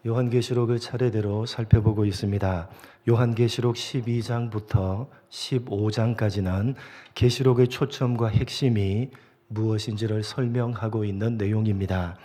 요한계시록을 차례대로 살펴보고 있습니다. 요한계시록 12장부터 15장까지는 계시록의 초점과 핵심이 무엇인지를 설명하고 있는 내용입니다.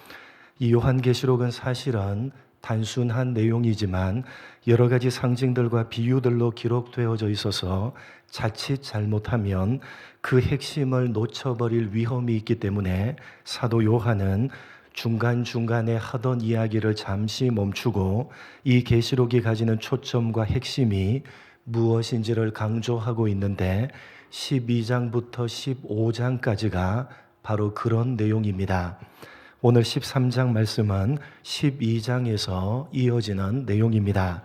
이 요한계시록은 사실은 단순한 내용이지만 여러 가지 상징들과 비유들로 기록되어져 있어서 자칫 잘못하면 그 핵심을 놓쳐버릴 위험이 있기 때문에 사도 요한은 중간중간에 하던 이야기를 잠시 멈추고 이 계시록이 가지는 초점과 핵심이 무엇인지를 강조하고 있는데 12장부터 15장까지가 바로 그런 내용입니다. 오늘 13장 말씀은 12장에서 이어지는 내용입니다.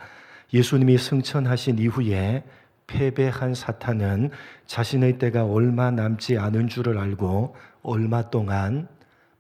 예수님이 승천하신 이후에 패배한 사탄은 자신의 때가 얼마 남지 않은 줄을 알고 얼마 동안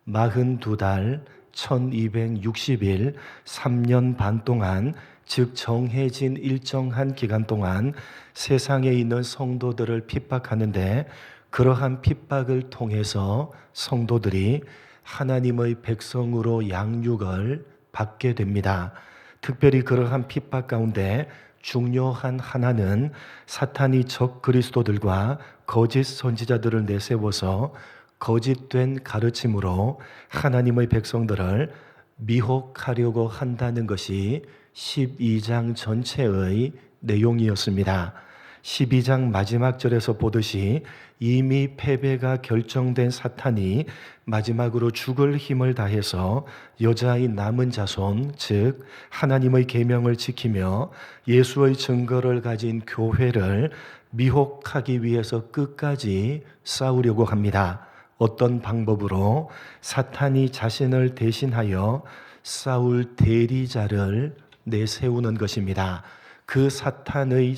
42달 1260일 3년 반 동안, 즉 정해진 일정한 기간 동안 세상에 있는 성도들을 핍박하는데, 그러한 핍박을 통해서 성도들이 하나님의 백성으로 양육을 받게 됩니다. 특별히 그러한 핍박 가운데 중요한 하나는 사탄이 적 그리스도들과 거짓 선지자들을 내세워서 거짓된 가르침으로 하나님의 백성들을 미혹하려고 한다는 것이 12장 전체의 내용이었습니다. 12장 마지막 절에서 보듯이 이미 패배가 결정된 사탄이 마지막으로 죽을 힘을 다해서 여자의 남은 자손, 즉 하나님의 계명을 지키며 예수의 증거를 가진 교회를 미혹하기 위해서 끝까지 싸우려고 합니다. 어떤 방법으로? 사탄이 자신을 대신하여 싸울 대리자를 내세우는 것입니다. 그 사탄의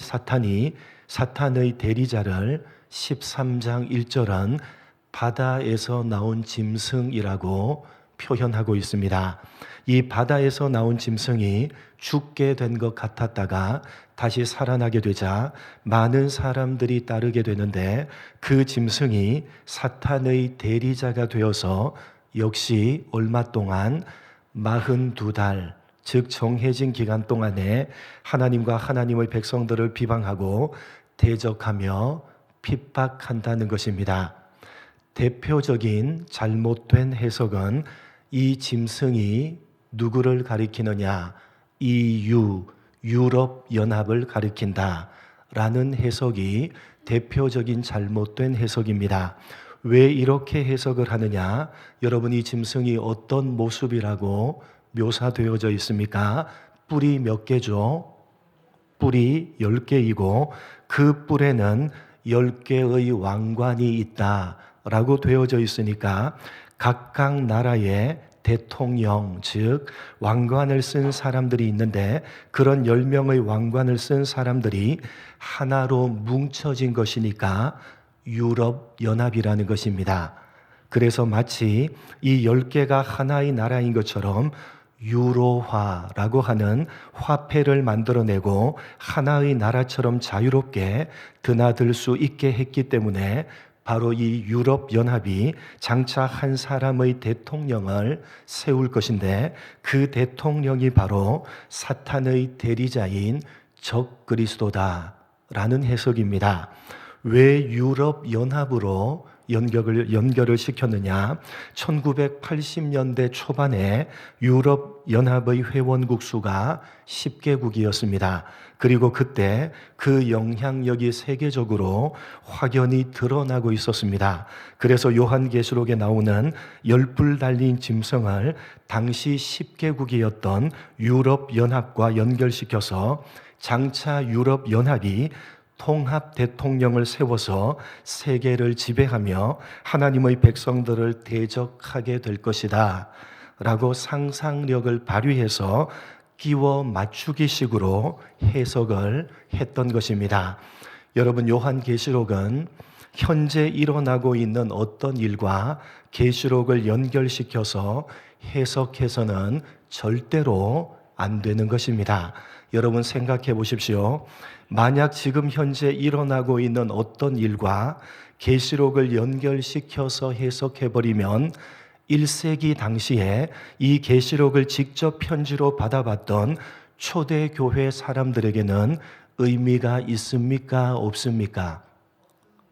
대리자를 13장 1절은 바다에서 나온 짐승이라고 표현하고 있습니다. 이 바다에서 나온 짐승이 죽게 된 것 같았다가 다시 살아나게 되자 많은 사람들이 따르게 되는데, 그 짐승이 사탄의 대리자가 되어서 역시 얼마 동안 42달, 즉 정해진 기간 동안에 하나님과 하나님의 백성들을 비방하고 대적하며 핍박한다는 것입니다. 대표적인 잘못된 해석은 이 짐승이 누구를 가리키느냐, EU, 유럽연합을 가리킨다 라는 해석이 대표적인 잘못된 해석입니다. 왜 이렇게 해석을 하느냐? 여러분, 이 짐승이 어떤 모습이라고 묘사되어져 있습니까? 뿔이 몇 개죠? 뿔이 10개이고 그 뿔에는 10개의 왕관이 있다라고 되어져 있으니까 각각 나라의 대통령, 즉 왕관을 쓴 사람들이 있는데, 그런 10명의 왕관을 쓴 사람들이 하나로 뭉쳐진 것이니까 유럽연합이라는 것입니다. 그래서 마치 이 10개가 하나의 나라인 것처럼 유로화라고 하는 화폐를 만들어내고 하나의 나라처럼 자유롭게 드나들 수 있게 했기 때문에 바로 이 유럽연합이 장차 한 사람의 대통령을 세울 것인데, 그 대통령이 바로 사탄의 대리자인 적그리스도다라는 해석입니다. 왜 유럽연합으로 연결을 시켰느냐? 1980년대 초반에 유럽연합의 회원국 수가 10개국이었습니다. 그리고 그때 그 영향력이 세계적으로 확연히 드러나고 있었습니다. 그래서 요한계시록에 나오는 10뿔 달린 짐승을 당시 10개국이었던 유럽연합과 연결시켜서 장차 유럽연합이 통합 대통령을 세워서 세계를 지배하며 하나님의 백성들을 대적하게 될 것이다 라고 상상력을 발휘해서 끼워 맞추기식으로 해석을 했던 것입니다. 여러분, 요한계시록은 현재 일어나고 있는 어떤 일과 계시록을 연결시켜서 해석해서는 절대로 안 되는 것입니다. 여러분, 생각해 보십시오. 만약 지금 현재 일어나고 있는 어떤 일과 계시록을 연결시켜서 해석해버리면 1세기 당시에 이 계시록을 직접 편지로 받아봤던 초대교회 사람들에게는 의미가 있습니까? 없습니까?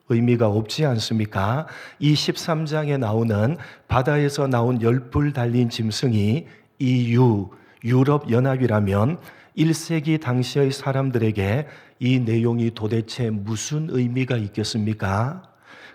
의미가 없지 않습니까? 이 13장에 나오는 바다에서 나온 10불 달린 짐승이 EU, 유럽연합이라면 1세기 당시의 사람들에게 이 내용이 도대체 무슨 의미가 있겠습니까?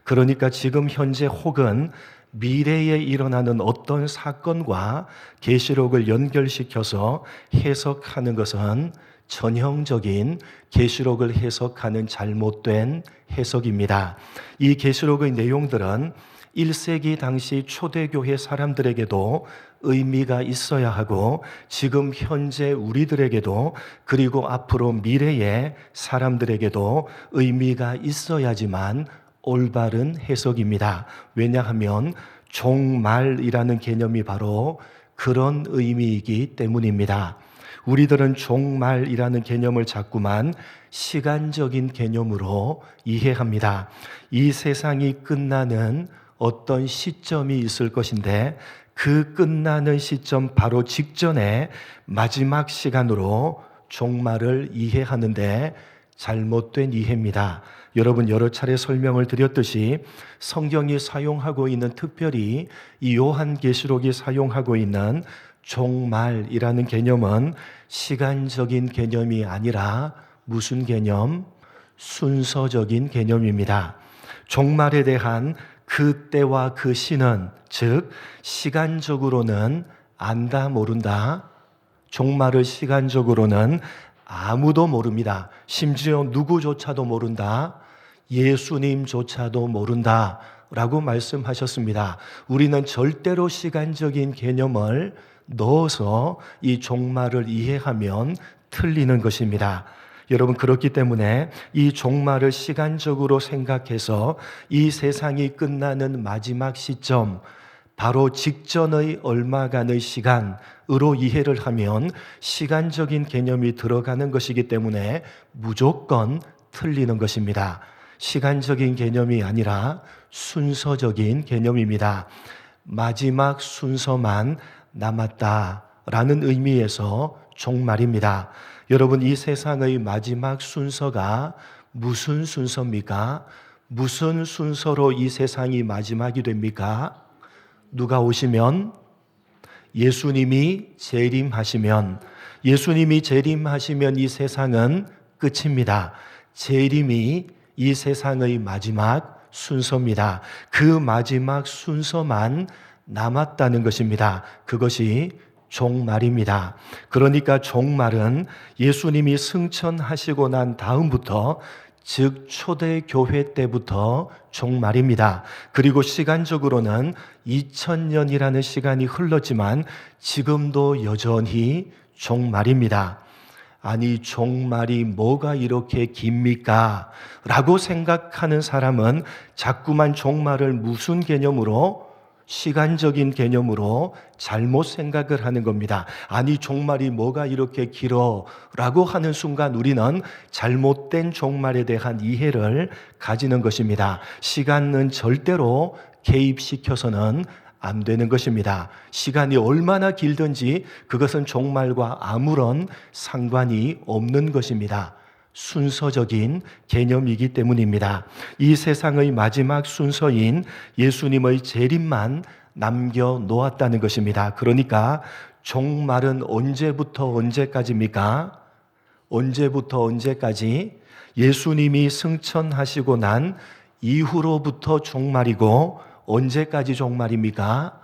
그러니까 지금 현재 혹은 미래에 일어나는 어떤 사건과 계시록을 연결시켜서 해석하는 것은 전형적인 계시록을 해석하는 잘못된 해석입니다. 이 계시록의 내용들은 1세기 당시 초대교회 사람들에게도 의미가 있어야 하고 지금 현재 우리들에게도 그리고 앞으로 미래의 사람들에게도 의미가 있어야지만 올바른 해석입니다. 왜냐하면 종말이라는 개념이 바로 그런 의미이기 때문입니다. 우리들은 종말이라는 개념을 자꾸만 시간적인 개념으로 이해합니다. 이 세상이 끝나는 어떤 시점이 있을 것인데 그 끝나는 시점 바로 직전에 마지막 시간으로 종말을 이해하는데 잘못된 이해입니다. 여러분 여러 차례 설명을 드렸듯이 성경이 사용하고 있는 특별히 이 요한계시록이 사용하고 있는 종말이라는 개념은 시간적인 개념이 아니라 무슨 개념? 순서적인 개념입니다. 종말에 대한 그 때와 그 시는 즉 시간적으로는 안다 모른다. 종말을 시간적으로는 아무도 모릅니다. 심지어 누구조차도 모른다. 예수님조차도 모른다 라고 말씀하셨습니다. 우리는 절대로 시간적인 개념을 넣어서 이 종말을 이해하면 틀리는 것입니다. 여러분 그렇기 때문에 이 종말을 시간적으로 생각해서 이 세상이 끝나는 마지막 시점 바로 직전의 얼마간의 시간으로 이해를 하면 시간적인 개념이 들어가는 것이기 때문에 무조건 틀리는 것입니다. 시간적인 개념이 아니라 순서적인 개념입니다. 마지막 순서만 남았다라는 의미에서 종말입니다. 여러분 이 세상의 마지막 순서가 무슨 순서입니까? 무슨 순서로 이 세상이 마지막이 됩니까? 누가 오시면 예수님이 재림하시면 이 세상은 끝입니다. 재림이 이 세상의 마지막 순서입니다. 그 마지막 순서만 남았다는 것입니다. 그것이 종말입니다. 그러니까 종말은 예수님이 승천하시고 난 다음부터 즉 초대교회 때부터 종말입니다. 그리고 시간적으로는 2000년이라는 시간이 흘렀지만 지금도 여전히 종말입니다. 아니 종말이 뭐가 이렇게 깁니까? 라고 생각하는 사람은 자꾸만 종말을 무슨 개념으로? 시간적인 개념으로 잘못 생각을 하는 겁니다. 아니 종말이 뭐가 이렇게 길어? 라고 하는 순간 우리는 잘못된 종말에 대한 이해를 가지는 것입니다. 시간은 절대로 개입시켜서는 안 되는 것입니다. 시간이 얼마나 길든지 그것은 종말과 아무런 상관이 없는 것입니다. 순서적인 개념이기 때문입니다. 이 세상의 마지막 순서인 예수님의 재림만 남겨놓았다는 것입니다. 그러니까 종말은 언제부터 언제까지입니까? 언제부터 언제까지? 예수님이 승천하시고 난 이후로부터 종말이고 언제까지 종말입니까?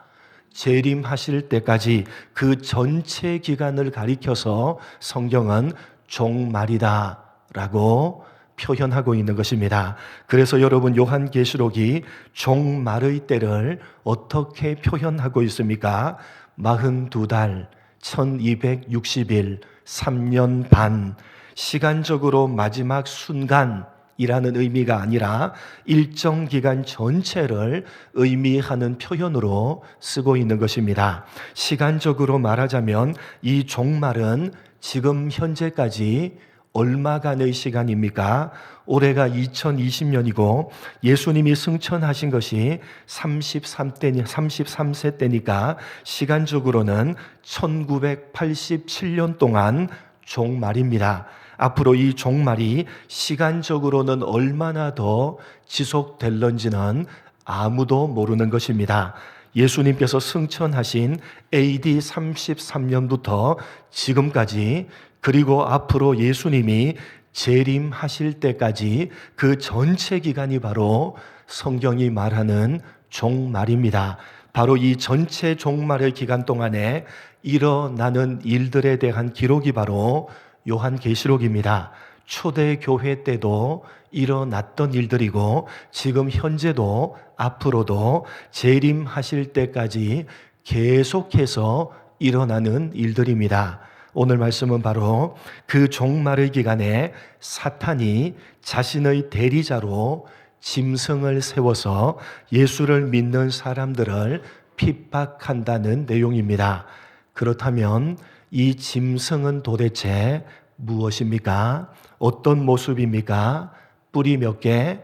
재림하실 때까지 그 전체 기간을 가리켜서 성경은 종말이다 라고 표현하고 있는 것입니다. 그래서 여러분 요한계시록이 종말의 때를 어떻게 표현하고 있습니까? 42달, 1260일, 3년 반, 시간적으로 마지막 순간이라는 의미가 아니라 일정 기간 전체를 의미하는 표현으로 쓰고 있는 것입니다. 시간적으로 말하자면 이 종말은 지금 현재까지 얼마간의 시간입니까? 올해가 2020년이고 예수님이 승천하신 것이 33세 때니까 시간적으로는 1987년 동안 종말입니다. 앞으로 이 종말이 시간적으로는 얼마나 더 지속될런지는 아무도 모르는 것입니다. 예수님께서 승천하신 AD 33년부터 지금까지, 그리고 앞으로 예수님이 재림하실 때까지 그 전체 기간이 바로 성경이 말하는 종말입니다. 바로 이 전체 종말의 기간 동안에 일어나는 일들에 대한 기록이 바로 요한계시록입니다. 초대교회 때도 일어났던 일들이고 지금 현재도 앞으로도 재림하실 때까지 계속해서 일어나는 일들입니다. 오늘 말씀은 바로 그 종말의 기간에 사탄이 자신의 대리자로 짐승을 세워서 예수를 믿는 사람들을 핍박한다는 내용입니다. 그렇다면 이 짐승은 도대체 무엇입니까? 어떤 모습입니까? 뿔이 몇 개?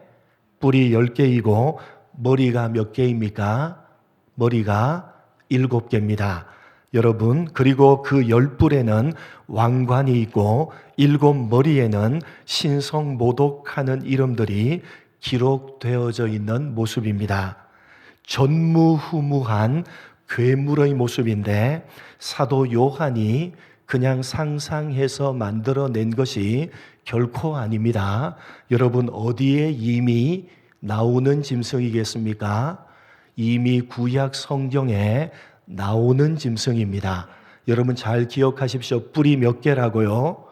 뿔이 10개이고 머리가 몇 개입니까? 머리가 7개입니다. 여러분, 그리고 그 10뿔에는 왕관이 있고 7머리에는 신성모독하는 이름들이 기록되어져 있는 모습입니다. 전무후무한 괴물의 모습인데 사도 요한이 그냥 상상해서 만들어낸 것이 결코 아닙니다. 여러분, 어디에 이미 나오는 짐승이겠습니까? 이미 구약 성경에 나오는 짐승입니다. 여러분 잘 기억하십시오. 뿔이 몇 개라고요?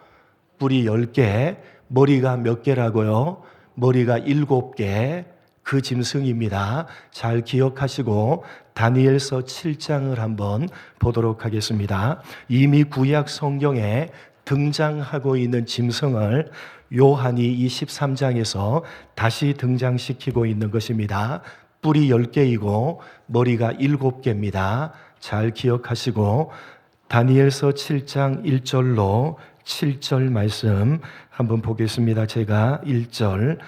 뿔이 10개. 머리가 몇 개라고요? 머리가 7개. 그 짐승입니다. 잘 기억하시고 다니엘서 7장을 한번 보도록 하겠습니다. 이미 구약 성경에 등장하고 있는 짐승을 요한이 이 13장에서 다시 등장시키고 있는 것입니다. 뿔이 10개이고 머리가 7개입니다. 잘 기억하시고 다니엘서 7장 1절로 7절 말씀 한번 보겠습니다. 제가 1절,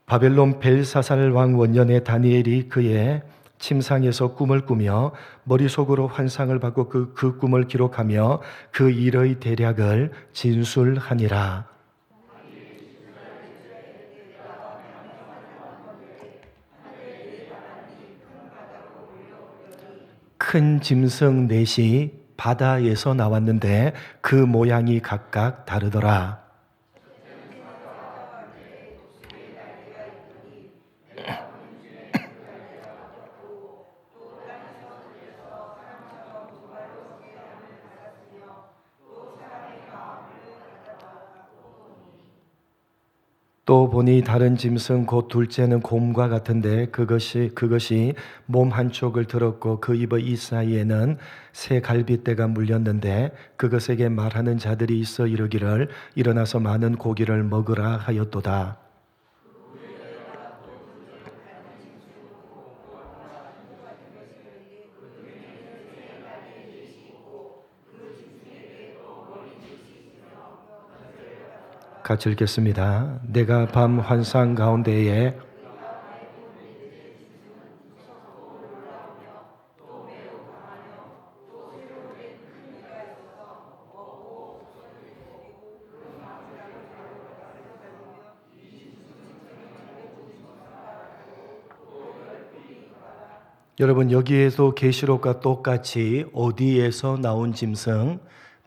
바벨론 벨사살 왕 원년에 다니엘이 그의 침상에서 꿈을 꾸며 머릿속으로 환상을 받고 그 꿈을 기록하며 그 일의 대략을 진술하니라. 큰 짐승 넷이 바다에서 나왔는데 그 모양이 각각 다르더라. 또 보니 다른 짐승 곧 둘째는 곰과 같은데 그것이 몸 한쪽을 들었고 그 입의 이 사이에는 새 갈빗대가 물렸는데 그것에게 말하는 자들이 있어 이르기를 일어나서 많은 고기를 먹으라 하였도다. 같이 읽겠습니다. 내가 밤 환상 가운데에 여러분, 여기에도 계시록과 똑같이 어디에서 나온 짐승?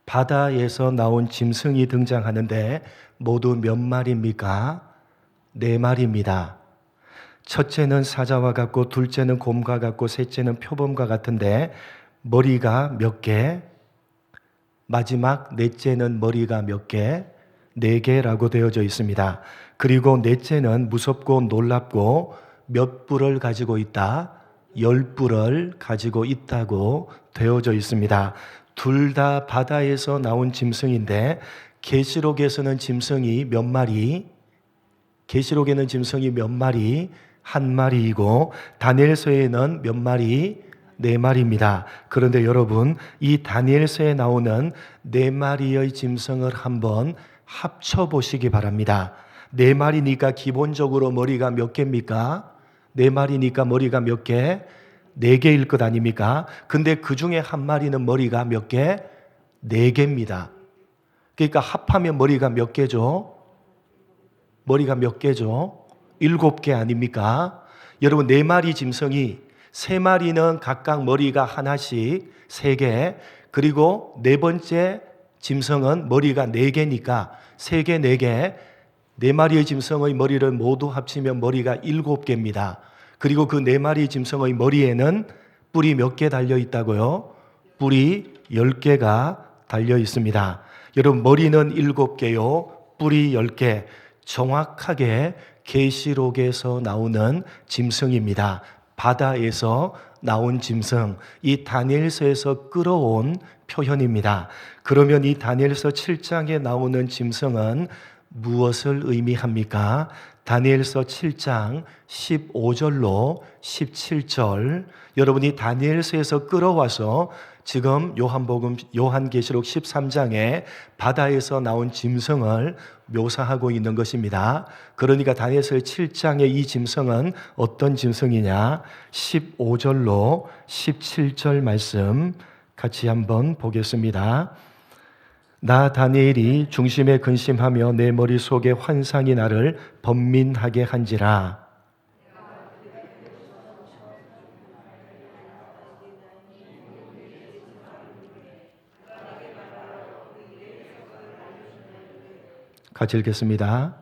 바다에서 나온 짐승이 등장하는데 모두 몇 마리입니까? 4마리입니다. 첫째는 사자와 같고 둘째는 곰과 같고 셋째는 표범과 같은데 머리가 몇 개? 마지막 넷째는 머리가 몇 개? 4개라고 되어져 있습니다. 그리고 넷째는 무섭고 놀랍고 몇 뿔을 가지고 있다? 10뿔을 가지고 있다고 되어져 있습니다. 둘 다 바다에서 나온 짐승인데 계시록에서는 짐승이 몇 마리? 계시록에는 짐승이 몇 마리? 1마리이고 다니엘서에는 몇 마리? 4마리입니다. 그런데 여러분, 이 다니엘서에 나오는 4마리의 짐승을 한번 합쳐 보시기 바랍니다. 네 마리니까 기본적으로 머리가 몇 개입니까? 네 마리니까 머리가 몇 개? 네 개일 것 아닙니까? 근데 그 중에 한 마리는 머리가 몇 개? 네 개입니다. 그러니까 합하면 머리가 몇 개죠? 머리가 몇 개죠? 7개 아닙니까? 여러분, 네 마리 짐승이 세 마리는 각각 머리가 하나씩 3개, 그리고 네 번째 짐승은 머리가 4개니까 3개, 4개, 네 마리의 짐승의 머리를 모두 합치면 머리가 7개입니다. 그리고 그 네 마리 짐승의 머리에는 뿔이 몇 개 달려 있다고요? 뿔이 10개가 달려 있습니다. 여러분, 머리는 7개요, 뿔이 10개. 정확하게 계시록에서 나오는 짐승입니다. 바다에서 나온 짐승, 이 다니엘서에서 끌어온 표현입니다. 그러면 이 다니엘서 7장에 나오는 짐승은 무엇을 의미합니까? 다니엘서 7장 15절로 17절, 여러분이 다니엘서에서 끌어와서 지금 요한계시록 13장에 바다에서 나온 짐승을 묘사하고 있는 것입니다. 그러니까 다니엘서 7장의 이 짐승은 어떤 짐승이냐? 15절로 17절 말씀 같이 한번 보겠습니다. 나 다니엘이 중심에 근심하며 내 머릿속에 환상이 나를 번민하게 한지라. 같이 읽겠습니다.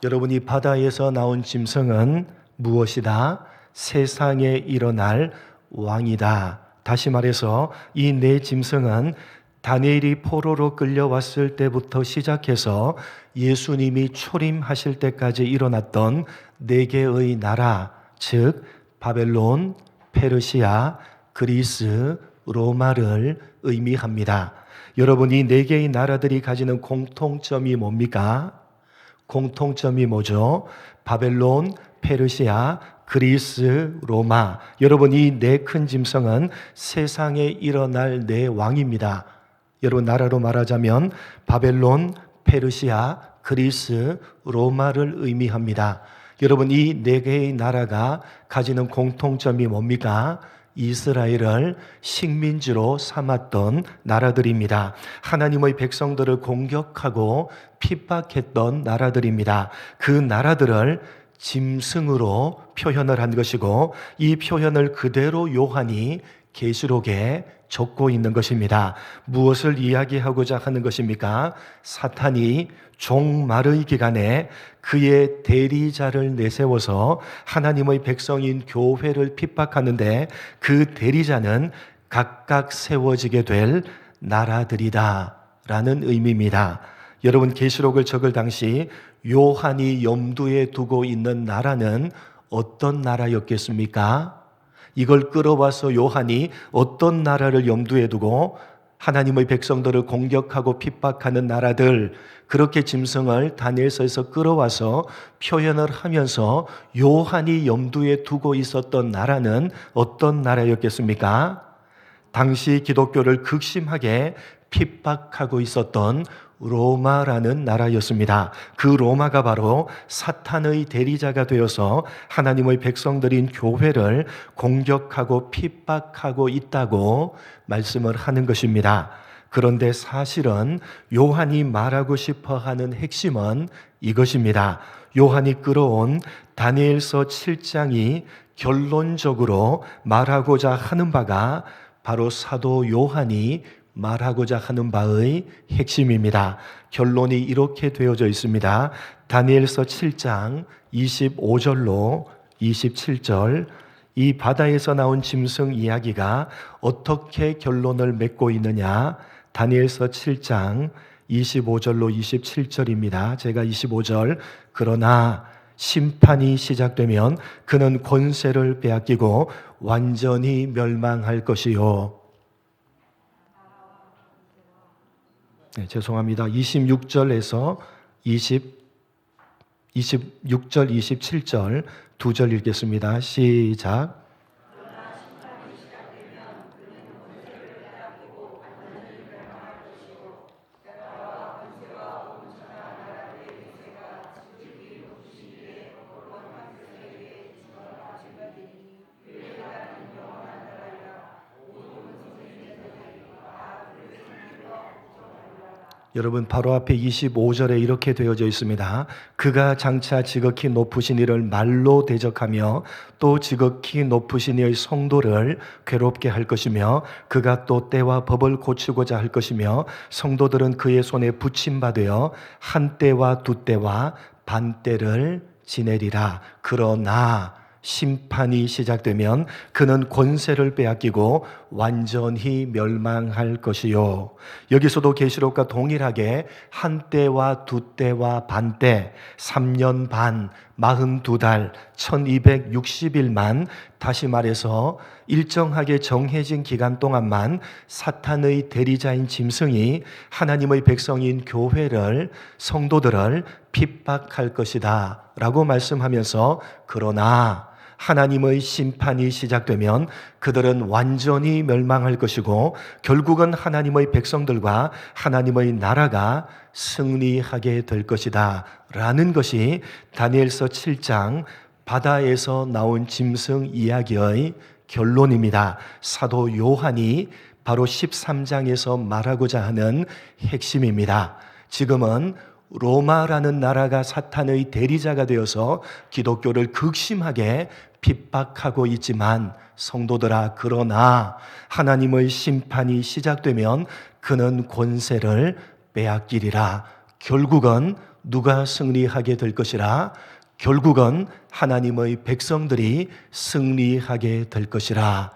여러분이 바다에서 나온 짐승은 무엇이다? 세상에 일어날 왕이다. 다시 말해서 이 네 짐승은 다니엘이 포로로 끌려왔을 때부터 시작해서 예수님이 초림하실 때까지 일어났던 4개의 나라, 즉 바벨론, 페르시아, 그리스, 로마를 의미합니다. 여러분, 이 4개의 나라들이 가지는 공통점이 뭡니까? 공통점이 뭐죠? 바벨론, 페르시아, 그리스, 로마. 여러분, 이 네 큰 짐승은 세상에 일어날 네 왕입니다. 여러분, 나라로 말하자면 바벨론, 페르시아, 그리스, 로마를 의미합니다. 여러분, 이 네 개의 나라가 가지는 공통점이 뭡니까? 이스라엘을 식민지로 삼았던 나라들입니다. 하나님의 백성들을 공격하고 핍박했던 나라들입니다. 그 나라들을 짐승으로 표현을 한 것이고, 이 표현을 그대로 요한이 계시록에 적고 있는 것입니다. 무엇을 이야기하고자 하는 것입니까? 사탄이 종말의 기간에 그의 대리자를 내세워서 하나님의 백성인 교회를 핍박하는데, 그 대리자는 각각 세워지게 될 나라들이다 라는 의미입니다. 여러분, 계시록을 적을 당시 요한이 염두에 두고 있는 나라는 어떤 나라였겠습니까? 이걸 끌어와서 요한이 어떤 나라를 염두에 두고 하나님의 백성들을 공격하고 핍박하는 나라들, 그렇게 짐승을 다니엘서에서 끌어와서 표현을 하면서 요한이 염두에 두고 있었던 나라는 어떤 나라였겠습니까? 당시 기독교를 극심하게 핍박하고 있었던 로마라는 나라였습니다. 그 로마가 바로 사탄의 대리자가 되어서 하나님의 백성들인 교회를 공격하고 핍박하고 있다고 말씀을 하는 것입니다. 그런데 사실은 요한이 말하고 싶어 하는 핵심은 이것입니다. 요한이 끌어온 다니엘서 7장이 결론적으로 말하고자 하는 바가 바로 사도 요한이 말하고자 하는 바의 핵심입니다. 결론이 이렇게 되어져 있습니다. 다니엘서 7장 25절로 27절, 이 바다에서 나온 짐승 이야기가 어떻게 결론을 맺고 있느냐? 다니엘서 7장 25절로 27절입니다. 제가 25절, 그러나 심판이 시작되면 그는 권세를 빼앗기고 완전히 멸망할 것이요. 네, 죄송합니다. 26절에서 26절, 27절 두 절 읽겠습니다. 시작. 여러분 바로 앞에 25절에 이렇게 되어져 있습니다. 그가 장차 지극히 높으신 이를 말로 대적하며 또 지극히 높으신 이의 성도를 괴롭게 할 것이며 그가 또 때와 법을 고치고자 할 것이며 성도들은 그의 손에 붙임받으어 한 때와 두 때와 반 때를 지내리라. 그러나 심판이 시작되면 그는 권세를 빼앗기고 완전히 멸망할 것이요. 여기서도 계시록과 동일하게 한 때와 두 때와 반 때, 3년 반, 42달, 1260일만, 다시 말해서 일정하게 정해진 기간 동안만 사탄의 대리자인 짐승이 하나님의 백성인 교회를, 성도들을 핍박할 것이다 라고 말씀하면서 그러나 하나님의 심판이 시작되면 그들은 완전히 멸망할 것이고 결국은 하나님의 백성들과 하나님의 나라가 승리하게 될 것이다 라는 것이 다니엘서 7장 바다에서 나온 짐승 이야기의 결론입니다. 사도 요한이 바로 13장에서 말하고자 하는 핵심입니다. 지금은 로마라는 나라가 사탄의 대리자가 되어서 기독교를 극심하게 핍박하고 있지만 성도들아, 그러나 하나님의 심판이 시작되면 그는 권세를 빼앗기리라. 결국은 누가 승리하게 될 것이라? 결국은 하나님의 백성들이 승리하게 될 것이라.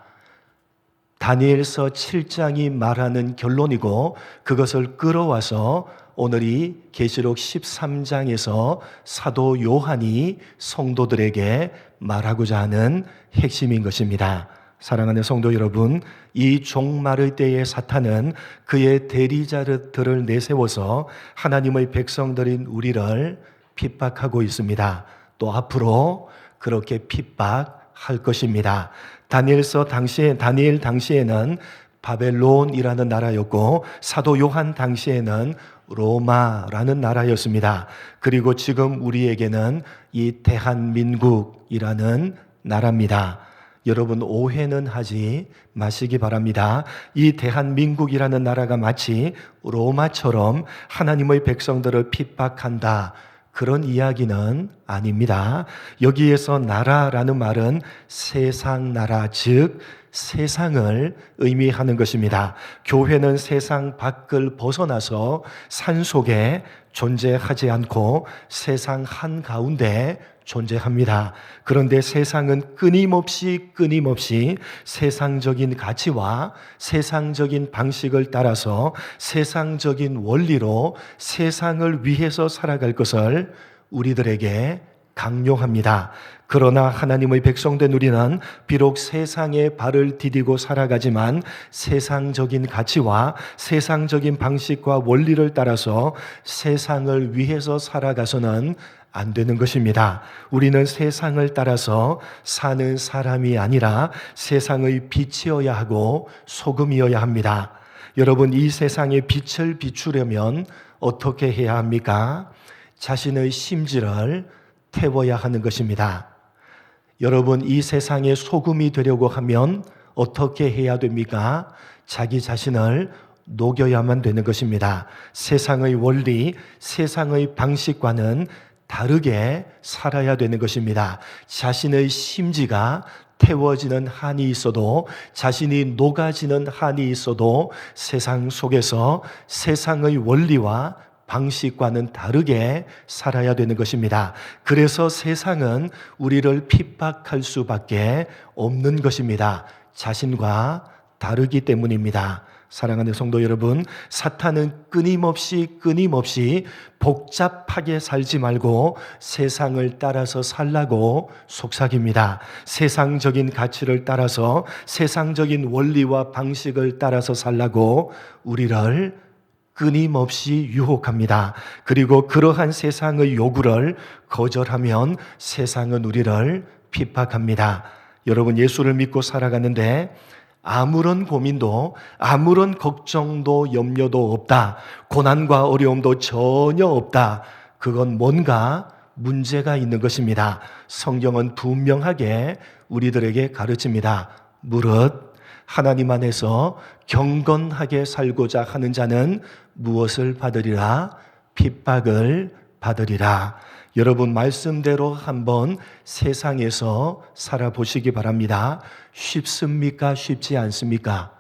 다니엘서 7장이 말하는 결론이고 그것을 끌어와서 오늘이 계시록 13장에서 사도 요한이 성도들에게 말하고자 하는 핵심인 것입니다. 사랑하는 성도 여러분, 이 종말의 때에 사탄은 그의 대리자들을 내세워서 하나님의 백성들인 우리를 핍박하고 있습니다. 또 앞으로 그렇게 핍박할 것입니다. 다니엘 당시에는 바벨론이라는 나라였고 사도 요한 당시에는 로마라는 나라였습니다. 그리고 지금 우리에게는 이 대한민국이라는 나라입니다. 여러분 오해는 하지 마시기 바랍니다. 이 대한민국이라는 나라가 마치 로마처럼 하나님의 백성들을 핍박한다, 그런 이야기는 아닙니다. 여기에서 나라라는 말은 세상 나라, 즉 세상을 의미하는 것입니다. 교회는 세상 밖을 벗어나서 산속에 존재하지 않고 세상 한가운데 존재합니다. 그런데 세상은 끊임없이 세상적인 가치와 세상적인 방식을 따라서 세상적인 원리로 세상을 위해서 살아갈 것을 우리들에게 강요합니다. 그러나 하나님의 백성된 우리는 비록 세상에 발을 디디고 살아가지만 세상적인 가치와 세상적인 방식과 원리를 따라서 세상을 위해서 살아가서는 안 되는 것입니다. 우리는 세상을 따라서 사는 사람이 아니라 세상의 빛이어야 하고 소금이어야 합니다. 여러분, 이 세상에 빛을 비추려면 어떻게 해야 합니까? 자신의 심지를 태워야 하는 것입니다. 여러분, 이 세상의 소금이 되려고 하면 어떻게 해야 됩니까? 자기 자신을 녹여야만 되는 것입니다. 세상의 원리, 세상의 방식과는 다르게 살아야 되는 것입니다. 자신의 심지가 태워지는 한이 있어도, 자신이 녹아지는 한이 있어도 세상 속에서 세상의 원리와 방식과는 다르게 살아야 되는 것입니다. 그래서 세상은 우리를 핍박할 수밖에 없는 것입니다. 자신과 다르기 때문입니다. 사랑하는 성도 여러분, 사탄은 끊임없이 복잡하게 살지 말고 세상을 따라서 살라고 속삭입니다. 세상적인 가치를 따라서, 세상적인 원리와 방식을 따라서 살라고 우리를 끊임없이 유혹합니다. 그리고 그러한 세상의 요구를 거절하면 세상은 우리를 핍박합니다. 여러분, 예수를 믿고 살아가는데 아무런 고민도, 아무런 걱정도, 염려도 없다, 고난과 어려움도 전혀 없다, 그건 뭔가 문제가 있는 것입니다. 성경은 분명하게 우리들에게 가르칩니다. 무릇 하나님 안에서 경건하게 살고자 하는 자는 무엇을 받으리라? 핍박을 받으리라. 여러분 말씀대로 한번 세상에서 살아보시기 바랍니다. 쉽습니까? 쉽지 않습니까?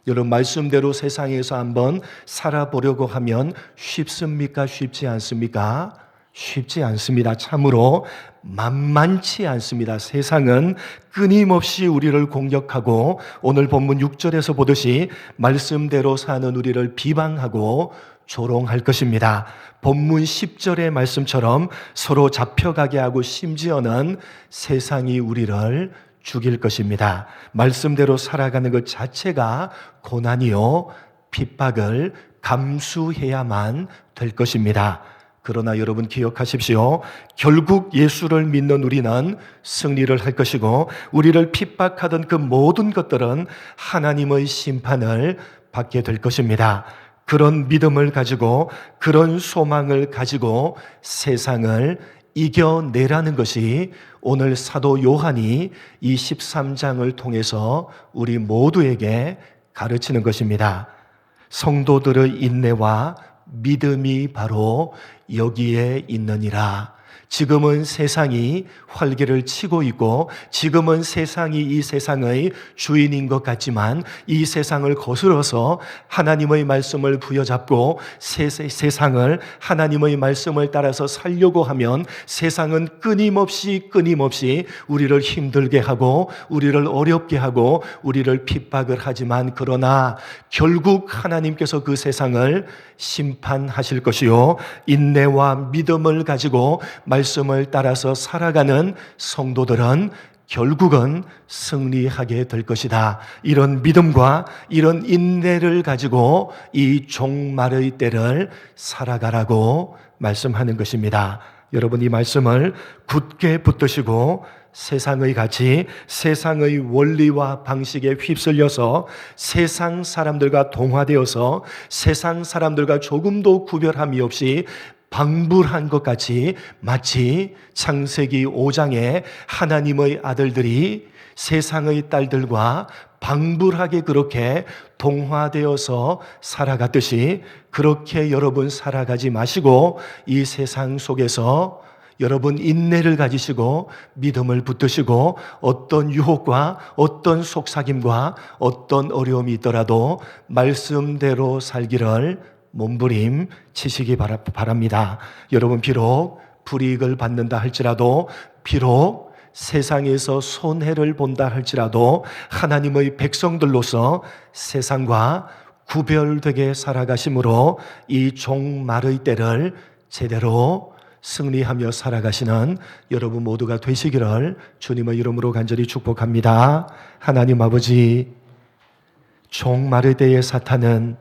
여러분 말씀대로 세상에서 한번 살아보려고 하면 쉽습니까? 쉽지 않습니까? 쉽지 않습니다. 참으로 만만치 않습니다. 세상은 끊임없이 우리를 공격하고 오늘 본문 6절에서 보듯이 말씀대로 사는 우리를 비방하고 조롱할 것입니다. 본문 10절의 말씀처럼 서로 잡혀가게 하고 심지어는 세상이 우리를 죽일 것입니다. 말씀대로 살아가는 것 자체가 고난이요 핍박을 감수해야만 될 것입니다. 그러나 여러분 기억하십시오. 결국 예수를 믿는 우리는 승리를 할 것이고 우리를 핍박하던 그 모든 것들은 하나님의 심판을 받게 될 것입니다. 그런 믿음을 가지고 그런 소망을 가지고 세상을 이겨내라는 것이 오늘 사도 요한이 이 13장을 통해서 우리 모두에게 가르치는 것입니다. 성도들의 인내와 믿음이 바로 여기에 있느니라. 지금은 세상이 활기를 치고 있고 지금은 세상이 이 세상의 주인인 것 같지만 이 세상을 거스러서 하나님의 말씀을 부여잡고 세상을 하나님의 말씀을 따라서 살려고 하면 세상은 끊임없이 우리를 힘들게 하고 우리를 어렵게 하고 우리를 핍박을 하지만 그러나 결국 하나님께서 그 세상을 심판하실 것이요 인내와 믿음을 가지고 말씀을 따라서 살아가는 성도들은 결국은 승리하게 될 것이다. 이런 믿음과 이런 인내를 가지고 이 종말의 때를 살아가라고 말씀하는 것입니다. 여러분 이 말씀을 굳게 붙드시고 세상의 가치, 세상의 원리와 방식에 휩쓸려서 세상 사람들과 동화되어서 세상 사람들과 조금도 구별함이 없이 방불한 것 같이 마치 창세기 5장에 하나님의 아들들이 세상의 딸들과 방불하게 그렇게 동화되어서 살아갔듯이 그렇게 여러분 살아가지 마시고 이 세상 속에서 여러분 인내를 가지시고 믿음을 붙드시고 어떤 유혹과 어떤 속삭임과 어떤 어려움이 있더라도 말씀대로 살기를 몸부림치시기 바랍니다. 여러분 비록 불이익을 받는다 할지라도 비록 세상에서 손해를 본다 할지라도 하나님의 백성들로서 세상과 구별되게 살아가심으로 이 종말의 때를 제대로 승리하며 살아가시는 여러분 모두가 되시기를 주님의 이름으로 간절히 축복합니다. 하나님 아버지, 종말의 때의 사탄은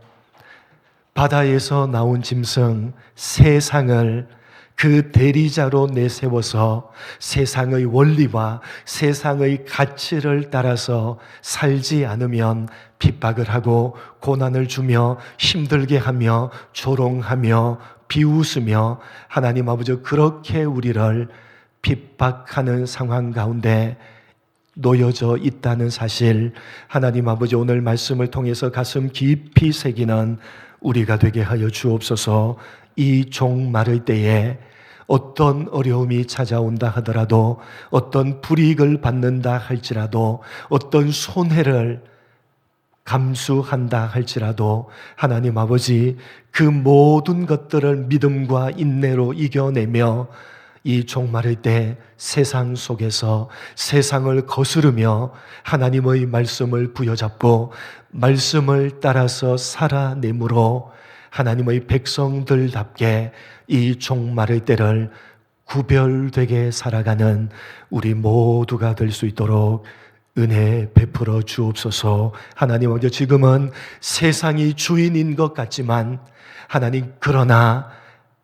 바다에서 나온 짐승 세상을 그 대리자로 내세워서 세상의 원리와 세상의 가치를 따라서 살지 않으면 핍박을 하고 고난을 주며 힘들게 하며 조롱하며 비웃으며 하나님 아버지 그렇게 우리를 핍박하는 상황 가운데 놓여져 있다는 사실 하나님 아버지 오늘 말씀을 통해서 가슴 깊이 새기는 우리가 되게 하여 주옵소서. 이 종말의 때에 어떤 어려움이 찾아온다 하더라도 어떤 불이익을 받는다 할지라도 어떤 손해를 감수한다 할지라도 하나님 아버지 그 모든 것들을 믿음과 인내로 이겨내며 이 종말의 때 세상 속에서 세상을 거스르며 하나님의 말씀을 부여잡고 말씀을 따라서 살아내므로 하나님의 백성들답게 이 종말의 때를 구별되게 살아가는 우리 모두가 될 수 있도록 은혜 베풀어 주옵소서. 하나님 아버지 지금은 세상이 주인인 것 같지만 하나님 그러나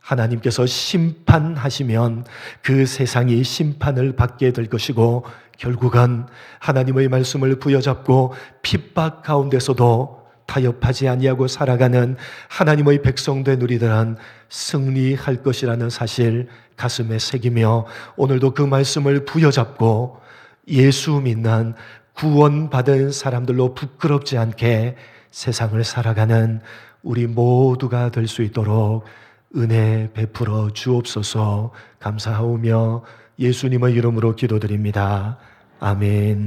하나님께서 심판하시면 그 세상이 심판을 받게 될 것이고 결국은 하나님의 말씀을 부여잡고 핍박 가운데서도 타협하지 아니하고 살아가는 하나님의 백성된 우리들은 승리할 것이라는 사실 가슴에 새기며 오늘도 그 말씀을 부여잡고 예수 믿는 구원받은 사람들로 부끄럽지 않게 세상을 살아가는 우리 모두가 될 수 있도록 은혜 베풀어 주옵소서. 감사하오며 예수님의 이름으로 기도드립니다. 아멘.